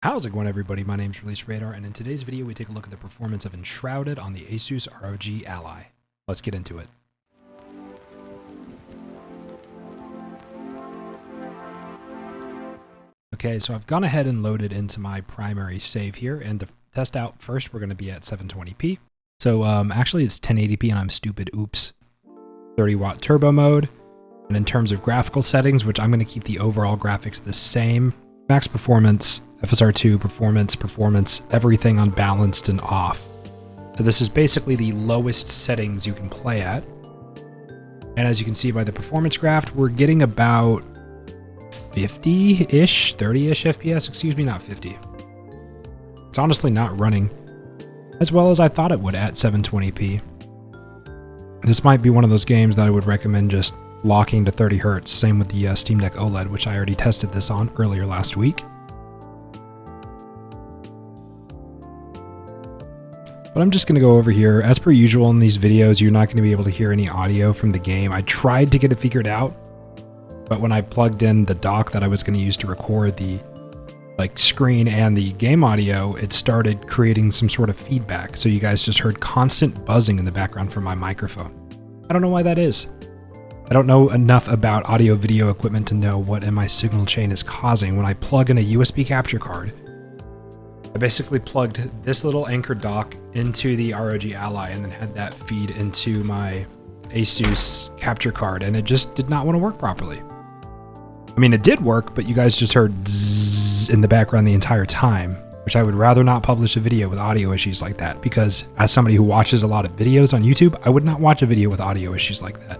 How's it going, everybody? My name's Release Radar, and in today's video we take a look at the performance of Enshrouded on the Asus ROG Ally. Let's get into it. Okay, so I've gone ahead and loaded into my primary save here, and to test out first we're going to be at 720p. So actually it's 1080p and I'm stupid, oops. 30-watt turbo mode, and in terms of graphical settings, which I'm going to keep the overall graphics the same, max performance, FSR2, performance, everything unbalanced and off. So this is basically the lowest settings you can play at. And as you can see by the performance graph, we're getting about 50-ish, 30-ish FPS, excuse me, not 50. It's honestly not running as well as I thought it would at 720p. This might be one of those games that I would recommend just locking to 30 Hz, same with the Steam Deck OLED, which I already tested this on earlier last week. But I'm just going to go over here. As per usual in these videos, you're not going to be able to hear any audio from the game. I tried to get it figured out, but when I plugged in the dock that I was going to use to record the screen and the game audio, it started creating some sort of feedback. So you guys just heard constant buzzing in the background from my microphone. I don't know why that is. I don't know enough about audio video equipment to know what in my signal chain is causing. When I plug in a USB capture card, I basically plugged this little Anchor dock into the ROG Ally and then had that feed into my Asus capture card, and it just did not want to work properly. I mean, it did work, but you guys just heard zzz in the background the entire time, which I would rather not publish a video with audio issues like that, because as somebody who watches a lot of videos on YouTube, I would not watch a video with audio issues like that.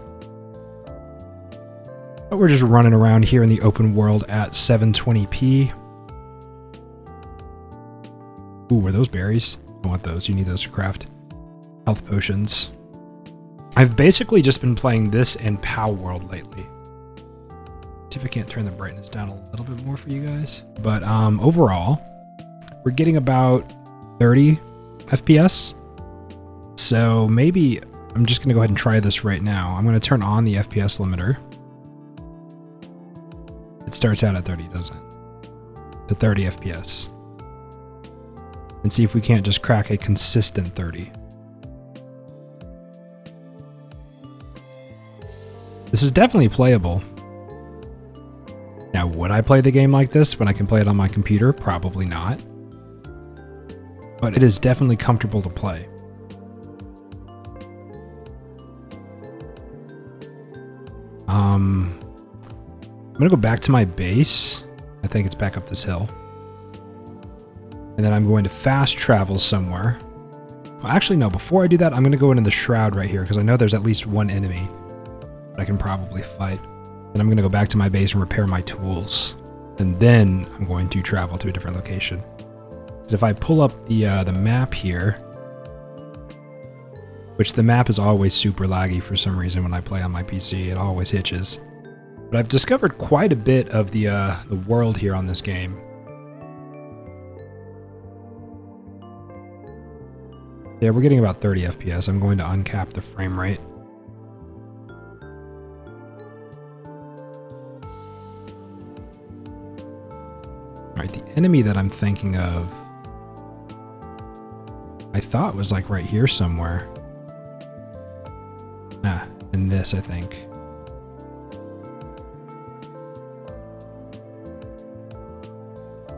But we're just running around here in the open world at 720p. Ooh, were those berries? I want those. You need those to craft health potions. I've basically just been playing this and POW World lately. See if I can't turn the brightness down a little bit more for you guys. But overall, we're getting about 30 FPS. So maybe I'm just going to go ahead and try this right now. I'm going to turn on the FPS limiter. It starts out at 30, doesn't it? The 30 FPS. And see if we can't just crack a consistent 30. This is definitely playable. Now, would I play the game like this when I can play it on my computer? Probably not. But it is definitely comfortable to play. I'm gonna go back to my base. I think it's back up this hill. And then I'm going to fast travel somewhere. Well, actually, no. Before I do that, I'm going to go into the shroud right here because I know there's at least one enemy that I can probably fight. And I'm going to go back to my base and repair my tools. And then I'm going to travel to a different location. Because if I pull up the map here, which the map is always super laggy for some reason when I play on my PC, it always hitches. But I've discovered quite a bit of the world here on this game. Yeah, we're getting about 30 FPS. I'm going to uncap the frame rate. Alright, the enemy that I'm thinking of, I thought was like right here somewhere. Ah, in this, I think.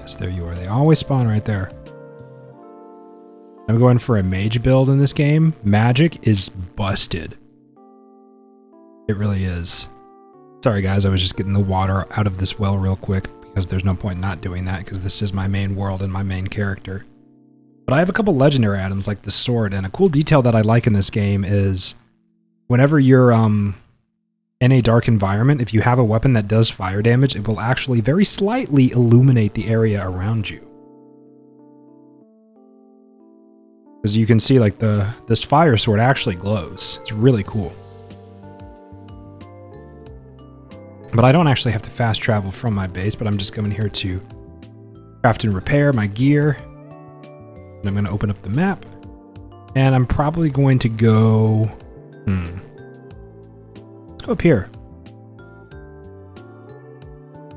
Yes, there you are. They always spawn right there. I'm going for a mage build in this game. Magic is busted. It really is. Sorry guys, I was just getting the water out of this well real quick because there's no point not doing that because this is my main world and my main character. But I have a couple legendary items like the sword, and a cool detail that I like in this game is whenever you're in a dark environment, if you have a weapon that does fire damage, it will actually very slightly illuminate the area around you. As you can see, like this fire sword actually glows. It's really cool. But I don't actually have to fast travel from my base, but I'm just coming here to craft and repair my gear. And I'm going to open up the map. And I'm probably going to go... Let's go up here.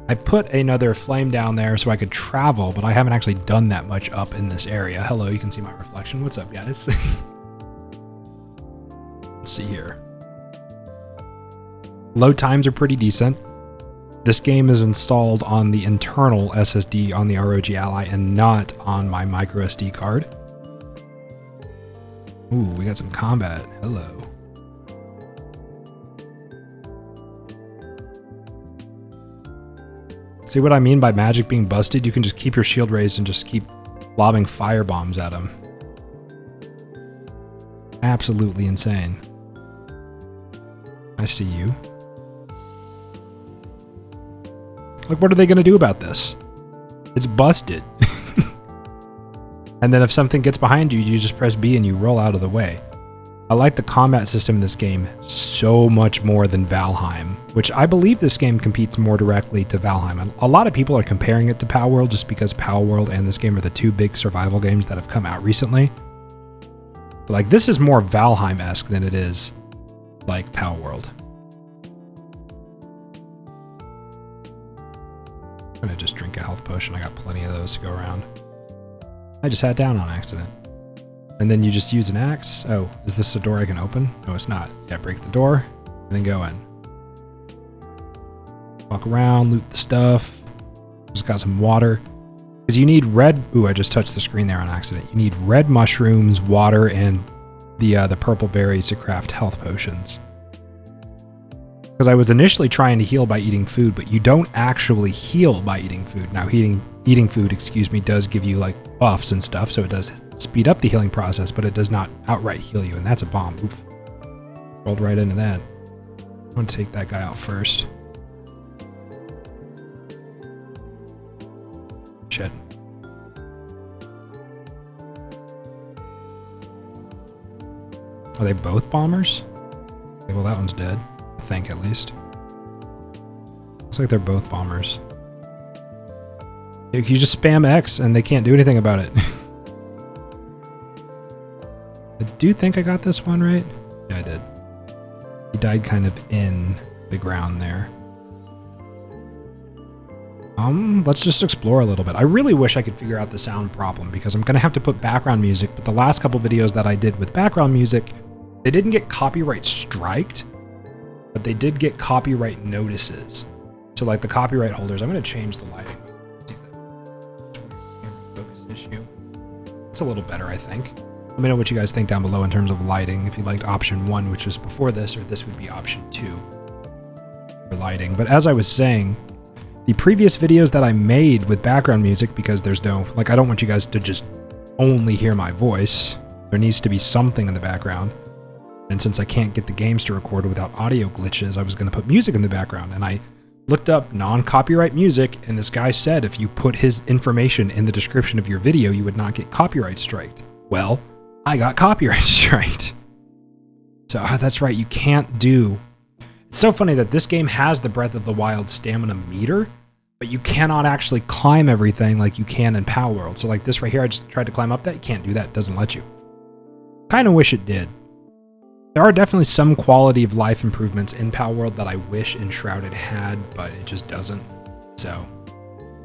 I put another flame down there so I could travel, but I haven't actually done that much up in this area. Hello, you can see my reflection. What's up, guys? Let's see here. Load times are pretty decent. This game is installed on the internal SSD on the ROG Ally and not on my micro SD card. Ooh, we got some combat. Hello. See what I mean by magic being busted? You can just keep your shield raised and just keep lobbing fire bombs at them. Absolutely insane. I see you. Like, what are they going to do about this? It's busted. And then if something gets behind you, you just press B and you roll out of the way. I like the combat system in this game so much more than Valheim, which I believe this game competes more directly to Valheim. And a lot of people are comparing it to Palworld just because Palworld and this game are the two big survival games that have come out recently. But like, this is more Valheim-esque than it is like Palworld. I'm gonna just drink a health potion. I got plenty of those to go around. I just sat down on accident. And then you just use an axe. Oh, is this a door I can open? No, it's not. Yeah, break the door and then go in. Walk around, loot the stuff. Just got some water. Because you need red... Ooh, I just touched the screen there on accident. You need red mushrooms, water, and the purple berries to craft health potions. Because I was initially trying to heal by eating food, but you don't actually heal by eating food. Now, eating food, excuse me, does give you like buffs and stuff, so it does speed up the healing process, but it does not outright heal you, and that's a bomb. Oof. Rolled right into that. I'm going to take that guy out first. Shit. Are they both bombers? Okay, well, that one's dead. I think, at least. Looks like they're both bombers. You just spam X and they can't do anything about it. I do think I got this one right. Yeah, I did. He died kind of in the ground there. Let's just explore a little bit. I really wish I could figure out the sound problem because I'm going to have to put background music, but the last couple videos that I did with background music, they didn't get copyright striked, but they did get copyright notices. So like the copyright holders, I'm going to change the lighting. Focus issue. It's a little better, I think. Let me know what you guys think down below in terms of lighting. If you liked option 1, which was before this, or this would be option 2 for lighting. But as I was saying, the previous videos that I made with background music, because there's no, like, I don't want you guys to just only hear my voice. There needs to be something in the background. And since I can't get the games to record without audio glitches, I was going to put music in the background. And I looked up non-copyright music, and this guy said if you put his information in the description of your video, you would not get copyright striked. Well, I got copyright striked. So that's right, you can't do... It's so funny that this game has the Breath of the Wild stamina meter, but you cannot actually climb everything like you can in Palworld. So like this right here, I just tried to climb up that. You can't do that. It doesn't let you. Kind of wish it did. There are definitely some quality of life improvements in Palworld that I wish Enshrouded had, but it just doesn't. So,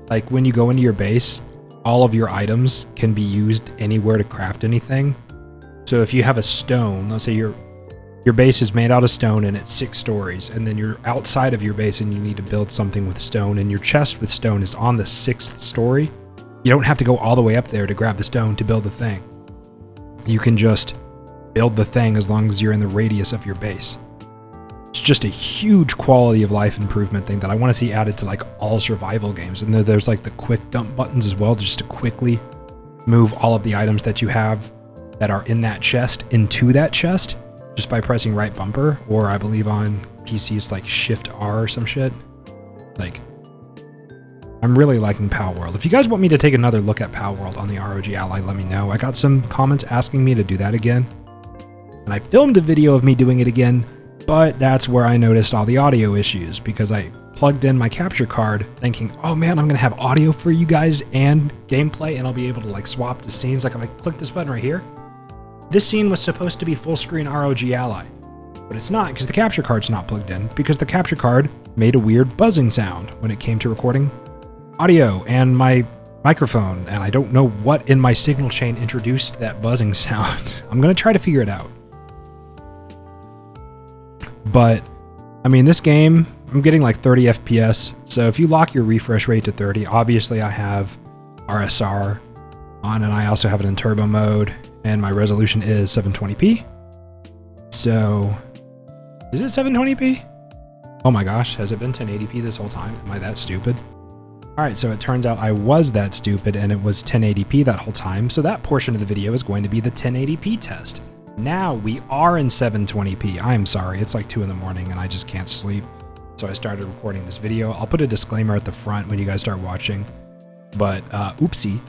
like when you go into your base, all of your items can be used anywhere to craft anything. So if you have a stone, let's say your base is made out of stone and it's 6 stories, and then you're outside of your base and you need to build something with stone, and your chest with stone is on the 6th story, you don't have to go all the way up there to grab the stone to build the thing. You can just build the thing as long as you're in the radius of your base. It's just a huge quality of life improvement thing that I want to see added to like all survival games. And there's like the quick dump buttons as well, just to quickly move all of the items that you have that are in that chest into that chest just by pressing right bumper, or I believe on PC it's like Shift R or some shit. Like, I'm really liking Palworld. If you guys want me to take another look at Palworld on the ROG Ally, let me know. I got some comments asking me to do that again. And I filmed a video of me doing it again, but that's where I noticed all the audio issues because I plugged in my capture card thinking, oh man, I'm going to have audio for you guys and gameplay, and I'll be able to like swap the scenes. Like if I click this button right here, this scene was supposed to be full screen ROG Ally. But it's not, because the capture card's not plugged in, because the capture card made a weird buzzing sound when it came to recording audio and my microphone, and I don't know what in my signal chain introduced that buzzing sound. I'm going to try to figure it out. But, I mean, this game, I'm getting like 30 FPS, so if you lock your refresh rate to 30, obviously I have RSR on, and I also have it in turbo mode, and my resolution is 720p. So, is it 720p? Oh my gosh, has it been 1080p this whole time? Am I that stupid? Alright, so it turns out I was that stupid and it was 1080p that whole time, so that portion of the video is going to be the 1080p test. Now we are in 720p. I'm sorry, it's like 2 in the morning and I just can't sleep. So I started recording this video. I'll put a disclaimer at the front when you guys start watching, but oopsie.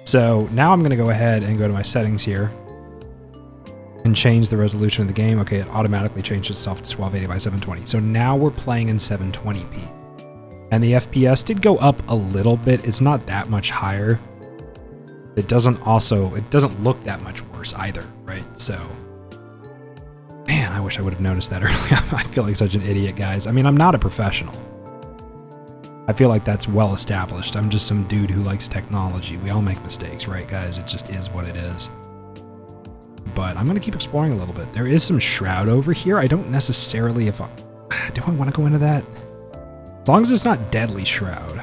So now I'm going to go ahead and go to my settings here and change the resolution of the game. Okay, it automatically changed itself to 1280 by 720. So now we're playing in 720p. And the FPS did go up a little bit. It's not that much higher. It doesn't look that much worse either, right? So, man, I wish I would have noticed that earlier. I feel like such an idiot, guys. I mean, I'm not a professional. I feel like that's well established. I'm just some dude who likes technology. We all make mistakes, right, guys? It just is what it is. But I'm going to keep exploring a little bit. There is some shroud over here. I don't necessarily, do I want to go into that? As long as it's not deadly shroud.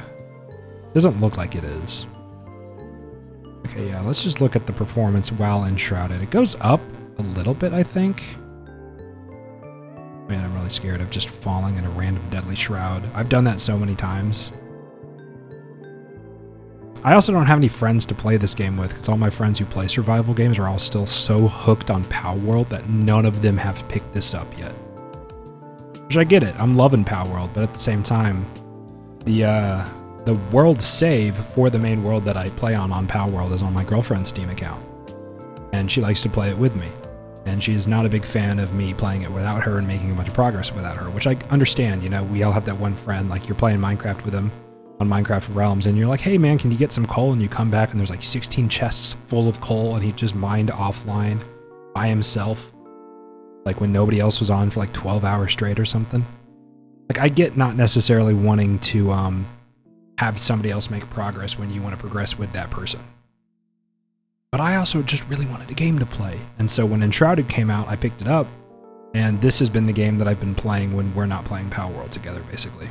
Doesn't look like it is. Okay, yeah, let's just look at the performance while enshrouded. It goes up a little bit, I think. Man, I'm really scared of just falling in a random deadly shroud. I've done that so many times. I also don't have any friends to play this game with, because all my friends who play survival games are all still so hooked on Palworld that none of them have picked this up yet. Which I get it, I'm loving Palworld, but at the same time, the world save for the main world that I play on Palworld is on my girlfriend's Steam account. And she likes to play it with me. And she's not a big fan of me playing it without her and making a bunch of progress without her, which I understand. You know, we all have that one friend, like you're playing Minecraft with him on Minecraft Realms, and you're like, hey man, can you get some coal? And you come back and there's like 16 chests full of coal, and he just mined offline by himself. Like when nobody else was on for like 12 hours straight or something. Like I get not necessarily wanting to have somebody else make progress when you want to progress with that person. But I also just really wanted a game to play. And so when Enshrouded came out, I picked it up. And this has been the game that I've been playing when we're not playing Palworld together, basically.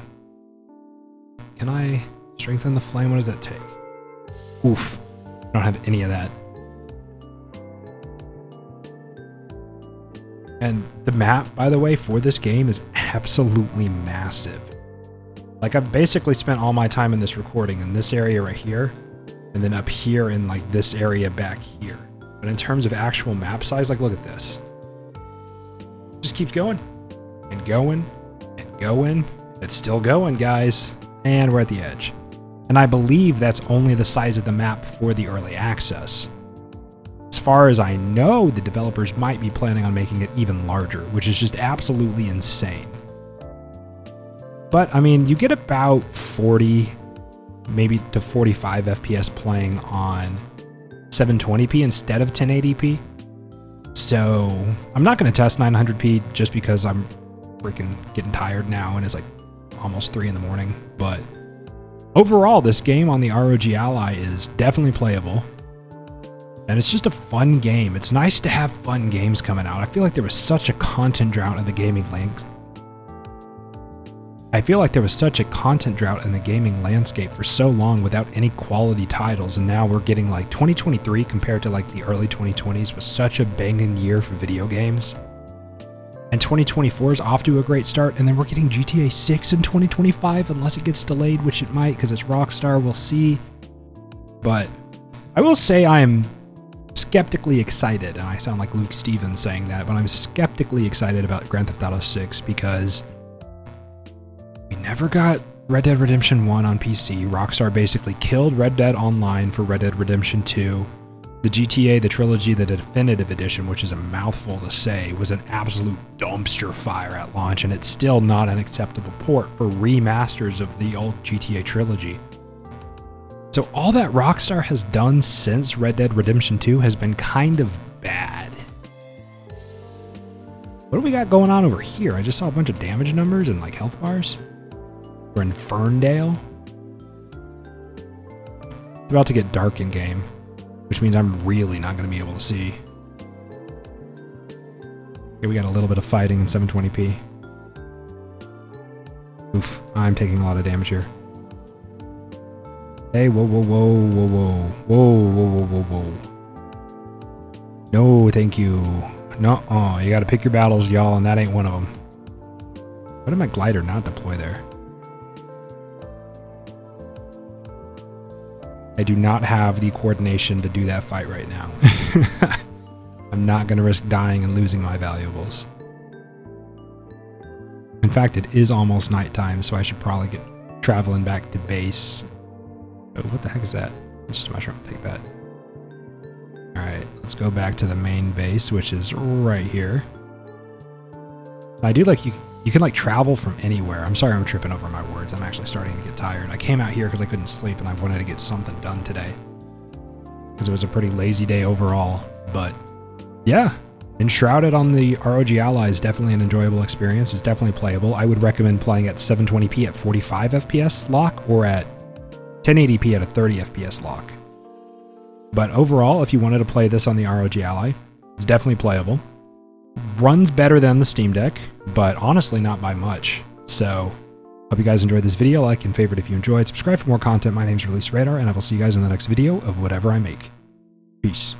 Can I strengthen the flame? What does that take? Oof. I don't have any of that. And the map, by the way, for this game is absolutely massive. Like I've basically spent all my time in this recording in this area right here, and then up here in like this area back here. But in terms of actual map size, like look at this. Just keeps going and going and going. It's still going, guys. And we're at the edge. And I believe that's only the size of the map for the early access. As far as I know, the developers might be planning on making it even larger, which is just absolutely insane. But, I mean, you get about 40, maybe to 45 FPS playing on 720p instead of 1080p. So, I'm not going to test 900p just because I'm freaking getting tired now and it's like almost 3 in the morning. But overall, this game on the ROG Ally is definitely playable. And it's just a fun game. It's nice to have fun games coming out. I feel like there was such a content drought in the gaming landscape for so long without any quality titles, and now we're getting like 2023 compared to like the early 2020s was such a banging year for video games. And 2024 is off to a great start, and then we're getting GTA 6 in 2025 unless it gets delayed, which it might because it's Rockstar, we'll see. But I will say I am skeptically excited, and I sound like Luke Stevens saying that, but I'm skeptically excited about Grand Theft Auto 6 because we never got Red Dead Redemption 1 on PC. Rockstar basically killed Red Dead Online for Red Dead Redemption 2. The GTA, the trilogy, the definitive edition, which is a mouthful to say, was an absolute dumpster fire at launch, and it's still not an acceptable port for remasters of the old GTA trilogy. So all that Rockstar has done since Red Dead Redemption 2 has been kind of bad. What do we got going on over here? I just saw a bunch of damage numbers and like health bars. We're in Ferndale. It's about to get dark in game, which means I'm really not going to be able to see. Okay, we got a little bit of fighting in 720p. Oof, I'm taking a lot of damage here. Hey, whoa, whoa, whoa, whoa, whoa, whoa, whoa, whoa, whoa, whoa. No, thank you. No, you gotta pick your battles, y'all, and that ain't one of them. Why did my glider not deploy there? I do not have the coordination to do that fight right now. I'm not gonna risk dying and losing my valuables. In fact, it is almost nighttime, so I should probably get traveling back to base. Oh, what the heck is that? Just a mushroom. Take that. Alright, let's go back to the main base, which is right here. I do like you can like travel from anywhere. I'm sorry I'm tripping over my words. I'm actually starting to get tired. I came out here because I couldn't sleep and I wanted to get something done today. Because it was a pretty lazy day overall. But yeah, Enshrouded on the ROG Ally is definitely an enjoyable experience. It's definitely playable. I would recommend playing at 720p at 45 FPS lock or at 1080p at a 30 FPS lock. But overall, if you wanted to play this on the ROG Ally, it's definitely playable. Runs better than the Steam Deck, but honestly not by much. So, hope you guys enjoyed this video. Like and favorite if you enjoyed. Subscribe for more content. My name's Release Radar, and I will see you guys in the next video of whatever I make. Peace.